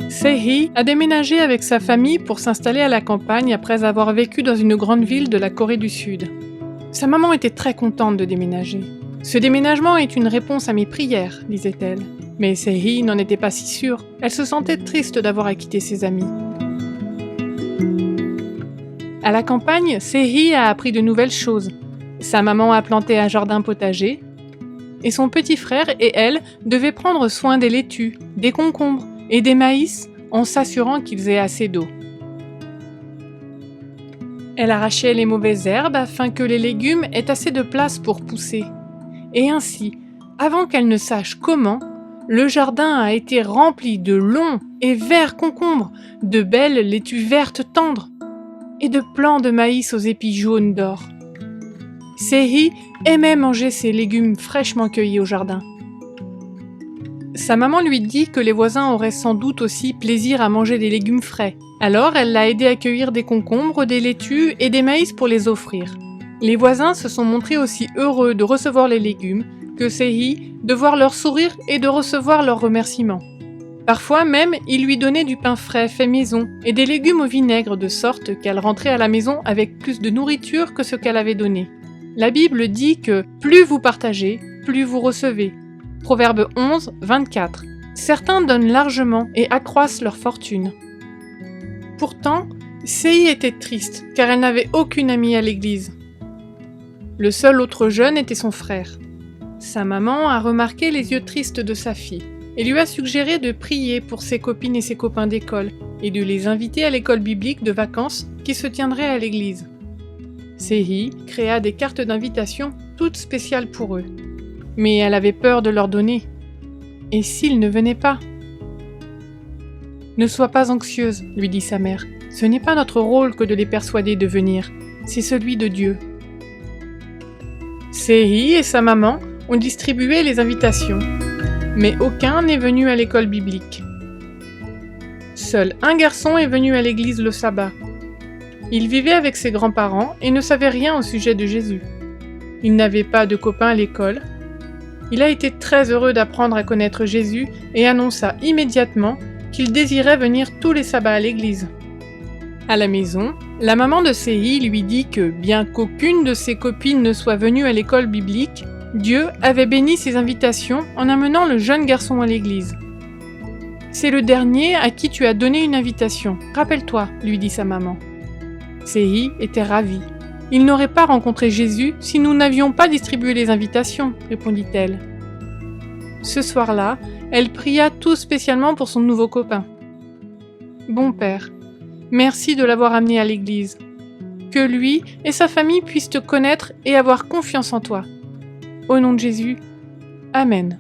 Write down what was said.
Se-hee a déménagé avec sa famille pour s'installer à la campagne après avoir vécu dans une grande ville de la Corée du Sud. Sa maman était très contente de déménager. « Ce déménagement est une réponse à mes prières », disait-elle. Mais Se-hee n'en était pas si sûre. Elle se sentait triste d'avoir à quitter ses amis. À la campagne, Se-hee a appris de nouvelles choses. Sa maman a planté un jardin potager, et son petit frère et elle devaient prendre soin des laitues, des concombres et des maïs en s'assurant qu'ils aient assez d'eau. Elle arrachait les mauvaises herbes afin que les légumes aient assez de place pour pousser. Et ainsi, avant qu'elle ne sache comment, le jardin a été rempli de longs et verts concombres, de belles laitues vertes tendres et de plants de maïs aux épis jaunes d'or. Se-hee aimait manger ces légumes fraîchement cueillis au jardin. Sa maman lui dit que les voisins auraient sans doute aussi plaisir à manger des légumes frais. Alors elle l'a aidé à cueillir des concombres, des laitues et des maïs pour les offrir. Les voisins se sont montrés aussi heureux de recevoir les légumes que Se-hee de voir leur sourire et de recevoir leurs remerciements. Parfois même, ils lui donnaient du pain frais fait maison et des légumes au vinaigre de sorte qu'elle rentrait à la maison avec plus de nourriture que ce qu'elle avait donné. La Bible dit que « plus vous partagez, plus vous recevez ». Proverbe 11, 24. Certains donnent largement et accroissent leur fortune. Pourtant, Se-hee était triste car elle n'avait aucune amie à l'église. Le seul autre jeune était son frère. Sa maman a remarqué les yeux tristes de sa fille et lui a suggéré de prier pour ses copines et ses copains d'école et de les inviter à l'école biblique de vacances qui se tiendrait à l'église. Se-hee créa des cartes d'invitation toutes spéciales pour eux. Mais elle avait peur de leur donner. Et s'ils ne venaient pas ? « Ne sois pas anxieuse, lui dit sa mère. Ce n'est pas notre rôle que de les persuader de venir, c'est celui de Dieu. » Se-hee et sa maman ont distribué les invitations, mais aucun n'est venu à l'école biblique. Seul un garçon est venu à l'église le sabbat. Il vivait avec ses grands-parents et ne savait rien au sujet de Jésus. Il n'avait pas de copains à l'école. Il a été très heureux d'apprendre à connaître Jésus et annonça immédiatement qu'il désirait venir tous les sabbats à l'église. À la maison, la maman de Se-hee lui dit que, bien qu'aucune de ses copines ne soit venue à l'école biblique, Dieu avait béni ses invitations en amenant le jeune garçon à l'église. « C'est le dernier à qui tu as donné une invitation, rappelle-toi, » lui dit sa maman. Se-hee était ravie. « Il n'aurait pas rencontré Jésus si nous n'avions pas distribué les invitations, » répondit-elle. Ce soir-là, elle pria tout spécialement pour son nouveau copain. « Bon Père, merci de l'avoir amené à l'église. Que lui et sa famille puissent te connaître et avoir confiance en toi. Au nom de Jésus, Amen. »